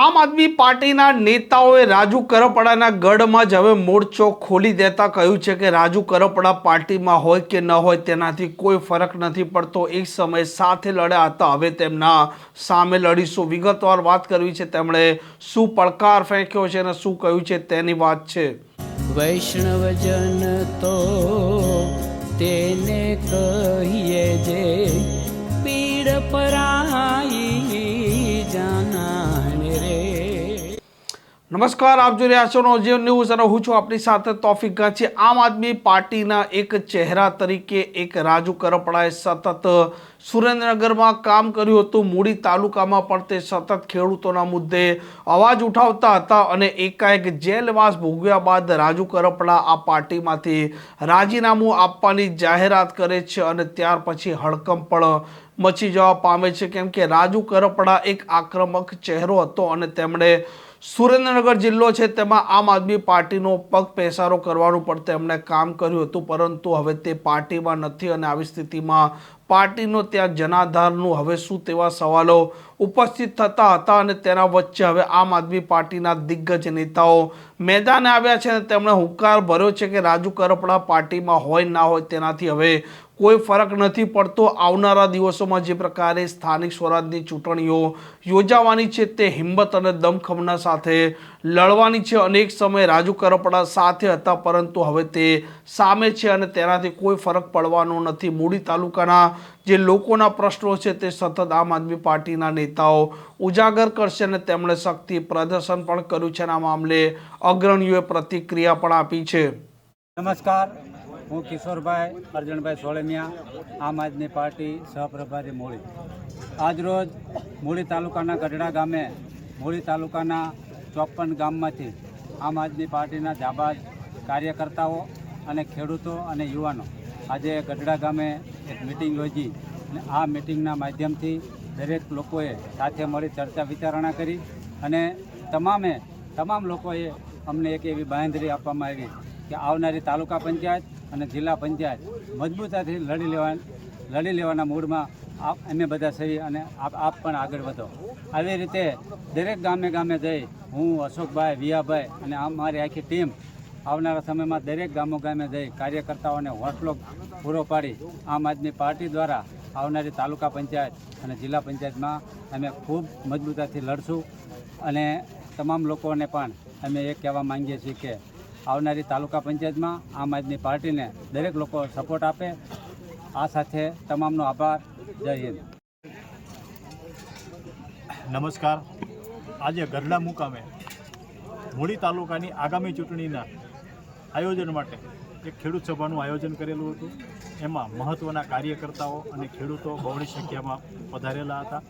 આમ આદમી પાર્ટીના નેતાઓએ રાજુ કરપડાના ગઢમાં જ હવે મોરચો ખોલી દેતા કહ્યું છે કે રાજુ કરપડા પાર્ટીમાં હોય કે ન હોય તેનાથી કોઈ ફરક નથી પડતો. એક સમયે સાથે લડ્યા હતા, હવે તેમના સામે લડીશું. વિગતવાર વાત કરવી છે, તેમણે શું પડકાર ફેંક્યો છે અને શું કહ્યું છે તેની વાત છે. વૈષ્ણવજન તો તેને કહીએ જે પીડ પરાઈ જાનાને રે. નમસ્કાર, આપ જોઈ રહ્યા છો નવજીવન ન્યૂઝ અને હું છું આપની સાથે તોફિક ગાંચી. આમ આદમી પાર્ટીના એક ચહેરા તરીકે એક રાજુ કરપડાએ સતત સુરેન્દ્રનગરમાં કામ કર્યું હતું. મૂડી તાલુકામાં પણ તે સતત ખેડૂતોના મુદ્દે અવાજ ઉઠાવતા હતા અને એકાએક જેલવાસ ભોગવ્યા બાદ રાજુ કરપડા આ પાર્ટીમાંથી રાજીનામું આપવાની જાહેરાત કરે છે અને ત્યાર પછી હડકંપ પણ મચી જવા પામે છે, કેમ કે રાજુ કરપડા એક આક્રમક ચહેરો હતો અને તેમણે સુરેન્દ્રનગર જિલ્લો છે તેમાં આમ આદમી પાર્ટીનો પગ પેસારો કરવાનું પણ તેમણે કામ કર્યું હતું, પરંતુ હવે તે પાર્ટીમાં નથી અને આવી સ્થિતિમાં પાર્ટીનો ત્યાં જનાધારનું હવે શું તેવા સવાલો ઉપસ્થિત થતા હતા અને તેના વચ્ચે હવે આમ આદમી પાર્ટીના દિગ્ગજ નેતાઓ મેદાને આવ્યા છે અને તેમણે હુંકાર ભર્યો છે કે રાજુ કરપડા પાર્ટીમાં હોય ના હોય તેનાથી હવે કોઈ ફરક નથી પડતો. આવનારા દિવસોમાં જે પ્રકારે સ્થાનિક સ્વરાજની ચૂંટણીઓ યોજાવાની છે તે હિંમત અને દમખમના સાથે લડવાની છે. અનેક સમયે રાજુ કરપડા સાથે હતા, પરંતુ હવે તે સામે છે અને તેનાથી કોઈ ફરક પડવાનો નથી. મૂડી તાલુકાના જે લોકોના પ્રશ્નો છે તે સતત આમ આદમી પાર્ટીના નેતાઓ ઉજાગર કરશે અને તેમણે શક્તિ પ્રદર્શન પણ કર્યું છે અને આ મામલે અગ્રણીઓએ પ્રતિક્રિયા પણ આપી છે. નમસ્કાર, હું કિશોરભાઈ અર્જણભાઈ સોળમિયા, આમ આદમી પાર્ટી સહપ્રભારી મૂળી. આજરોજ મૂળી તાલુકાના ગઢડા ગામે મૂળી તાલુકાના 54 ગામમાંથી આમ આદમી પાર્ટીના જાબાઝ કાર્યકર્તાઓ અને ખેડૂતો અને યુવાનો આજે ગઢડા ગામે એક મિટિંગ યોજી અને આ મિટિંગના માધ્યમથી દરેક લોકોએ સાથે મળી ચર્ચા વિચારણા કરી અને તમામ લોકોએ અમને એક એવી બાંહેધરી આપવામાં આવી કે આવનારી તાલુકા પંચાયત અને જિલ્લા પંચાયત મજબૂતાથી લડી લેવાના મૂડમાં અમે બધા સહી અને આપ પણ આગળ વધો. આવી રીતે દરેક ગામે જઈ હું, અશોકભાઈ, વિયાભાઈ અને મારી આખી ટીમ આવનારા સમયમાં દરેક ગામે જઈ કાર્યકર્તાઓને હોટલો પૂરો પાડી આમ આદમી પાર્ટી દ્વારા આવનારી તાલુકા પંચાયત અને જિલ્લા પંચાયતમાં અમે ખૂબ મજબૂતાથી લડશું. અને તમામ લોકોને પણ અમે એ કહેવા માંગીએ છીએ કે આવનારી તાલુકા પંચાયતમાં આમ આદમી પાર્ટીને દરેક લોકો સપોર્ટ આપે. આ સાથે તમામનો આભાર. જય હિન્દ. નમસ્કાર. આજે ગઢડા મુકામે મૂળી તાલુકાની આગામી ચૂંટણીના આયોજન માટે એક ખેડૂત સભાનું આયોજન કરેલું હતું. એમાં મહત્ત્વના કાર્યકર્તાઓ અને ખેડૂતો બહોળી સંખ્યામાં પધારેલા હતા.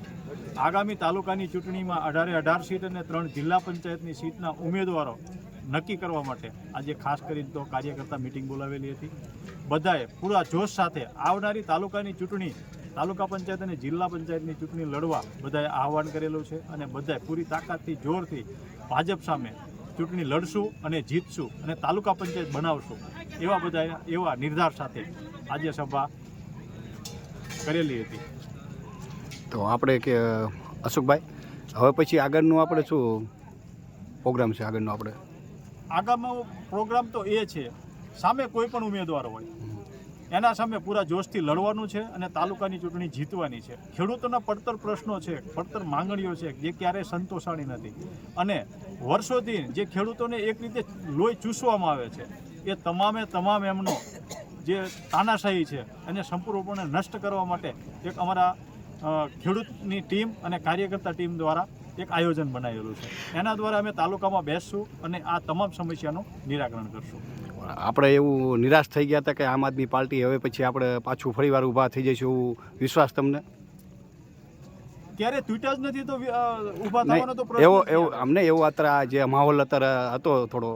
આગામી તાલુકાની ચૂંટણીમાં 18 સીટ અને 3 જિલ્લા પંચાયતની સીટના ઉમેદવારો નક્કી કરવા માટે આજે ખાસ કરીને તો કાર્યકર્તા મિટિંગ બોલાવેલી હતી. બધાએ પૂરા જોશ સાથે આવનારી તાલુકાની ચૂંટણી, તાલુકા પંચાયત અને જિલ્લા પંચાયતની ચૂંટણી લડવા બધાએ આહવાન કરેલું છે અને બધાએ પૂરી તાકાતથી જોરથી ભાજપ સામે ચૂંટણી લડશું અને જીતશું અને તાલુકા પંચાયત બનાવશું એવા નિર્ધાર સાથે આજે સભા કરેલી હતી. તો આપણે કે અશોકભાઈ, હવે પછી આગળનું આપણે શું પ્રોગ્રામ છે? આગામી પ્રોગ્રામ તો એ છે, સામે કોઈ પણ ઉમેદવાર હોય એના સામે પૂરા જોશથી લડવાનું છે અને તાલુકાની ચૂંટણી જીતવાની છે. ખેડૂતોના પડતર પ્રશ્નો છે, પડતર માંગણીઓ છે જે ક્યારેય સંતોષાણી નથી અને વર્ષોથી જે ખેડૂતોને એક રીતે લોહી ચૂસવામાં આવે છે એ તમામ એમનો જે તાનાશાહી છે એને સંપૂર્ણપણે નષ્ટ કરવા માટે એક અમારા ખેડૂતની ટીમ અને કાર્યકર્તા ટીમ દ્વારા એક આયોજન બનાવેલું છે. એના દ્વારા અમે તાલુકામાં બેસશું અને આ તમામ સમસ્યાનું નિરાકરણ કરશું. આપણે એવું નિરાશ થઈ ગયા હતા કે આમ આદમી પાર્ટી હવે પછી આપણે પાછું ફરીવાર ઊભા થઈ જઈશું, એવું વિશ્વાસ તમને? ક્યારે તૂટ્યા જ નથી તો ઊભા થવાનો તો પ્રશ્ન અમને એવું અત્યારે જે માહોલ અત્યારે હતો થોડો,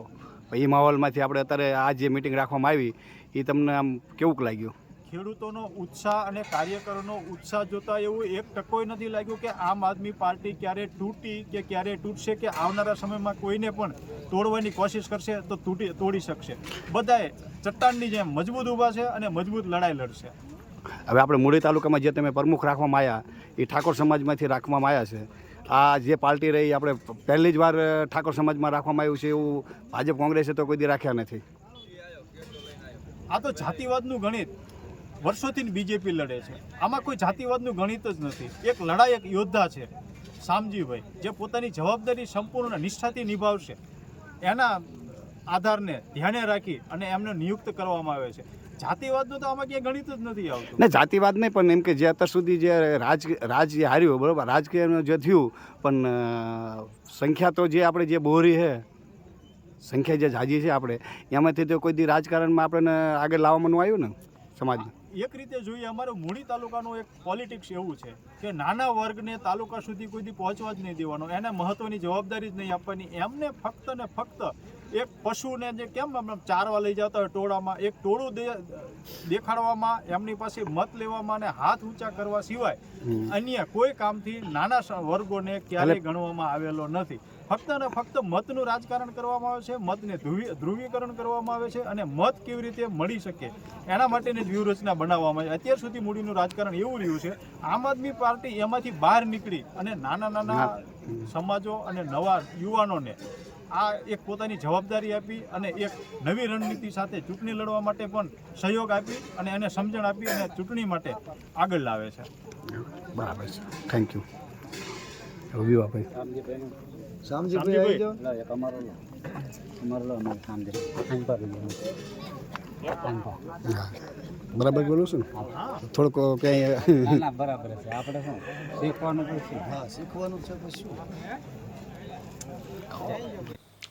એ માહોલમાંથી આપણે અત્યારે આ જે મિટિંગ રાખવામાં આવી એ તમને આમ કેવું લાગ્યું? ખેડૂતોનો ઉત્સાહ અને કાર્યકરોનો ઉત્સાહ જોતા એવું એક ટકોય નથી લાગ્યું કે આમ આદમી પાર્ટી ક્યારે તૂટી કે ક્યારે તૂટશે કે આવનારા સમયમાં કોઈને પણ તોડવાની કોશિશ કરશે તો તોડી શકશે. બધાએ ચટ્ટાનની જેમ મજબૂત ઊભા છે અને મજબૂત લડાઈ લડશે. હવે આપણે મૂળી તાલુકામાં જે તમે પ્રમુખ રાખવામાં આવ્યા એ ઠાકોર સમાજમાંથી રાખવામાં આવ્યા છે આ જે પાર્ટી રહી આપણે પહેલી જ વાર ઠાકોર સમાજમાં રાખવામાં આવ્યું છે, એવું ભાજપ કોંગ્રેસે તો કોઈ દી રાખ્યા નથી. આ તો જાતિવાદનું ગણિત વર્ષોથી બીજેપી લડે છે. આમાં કોઈ જાતિવાદનું ગણિત જ નથી. એક લડાયક યોદ્ધા છે શામજીભાઈ, જે પોતાની જવાબદારી સંપૂર્ણ નિષ્ઠાથી નિભાવશે. એના આધારને ધ્યાને રાખી અને એમને નિયુક્ત કરવામાં આવે છે. જાતિવાદનું તો આમાં ક્યાંય ગણિત જ નથી આવતું. ને જાતિવાદ નહીં, પણ એમ કે જે અત્યાર સુધી જે રાજ જે હાર્યું બરાબર, રાજકીયનું જે થયું, પણ સંખ્યા તો જે આપણે જે બોરી છે, સંખ્યા જે જાજી છે આપણે, એમાંથી તો કોઈ દી રાજકારણમાં આપણને આગળ લાવવાનું આવ્યું ને સમાજને. એક રીતે જોઈએ, અમારો મૂળી તાલુકાનું એક પોલિટિક્સ એવું છે કે નાના વર્ગને તાલુકા સુધી કોઈ દી પહોંચવા જ નહીં દેવાનો, એને મહત્વની જવાબદારી જ નહીં આપવાની. એમને ફક્ત ને ફક્ત એક પશુને જે કેમ ચારવા લઈ જતા હોય ટોળામાં, એક ટોળું દેખાડવામાં, એમની પાસે મત લેવામાં અને હાથ ઊંચા કરવા સિવાય અન્ય કોઈ કામથી નાના વર્ગોને ક્યારેય ગણવામાં આવેલો નથી. ફક્ત ને ફક્ત મતનું રાજકારણ કરવામાં આવે છે, મતને ધ્રુવીકરણ કરવામાં આવે છે અને મત કેવી રીતે મળી શકે એના માટેની જ વ્યૂહરચના બનાવવામાં આવે. અત્યાર સુધી મૂડીનું રાજકારણ એવું રહ્યું છે. આમ આદમી પાર્ટી એમાંથી બહાર નીકળી અને નાના સમાજો અને નવા યુવાનોને આ એક પોતાની જવાબદારી આપી અને એક નવી રણનીતિ સાથે ચૂંટણી લડવા માટે પણ સહયોગ આપી અને એને સમજણ આપી અને ચૂંટણી માટે આગળ લાવે છે. બરાબર છે. Thank you. વિવાભાઈ બરાબર બોલું છું ને? થોડુંક ક્યાંય બરાબર છે. આપણે શું શીખવાનું શીખવાનું છે શું?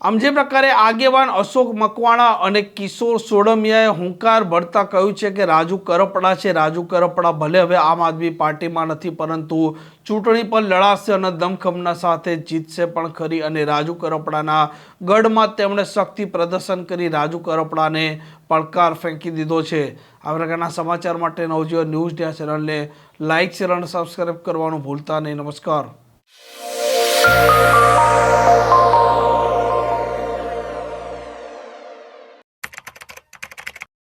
આમ જે પ્રકારે આગેવાન અશોક મકવાણા અને કિશોર સોડમિયાએ હુંકાર ભરતા કહ્યું છે કે રાજુ કરપડા છે. રાજુ કરપડા ભલે હવે આમ આદમી પાર્ટીમાં નથી, પરંતુ ચૂંટણી પર લડાશે અને દમખમના સાથે જીતશે પણ ખરી. અને રાજુ કરપડાના ગઢમાં તેમણે શક્તિ પ્રદર્શન કરી રાજુ કરપડાને પડકાર ફેંકી દીધો છે. આ પ્રકારના સમાચાર માટે નવજીવન ન્યૂઝ ડે ચેનલને લાઇક, શેર અને સબસ્ક્રાઇબ કરવાનું ભૂલતા નહીં. નમસ્કાર.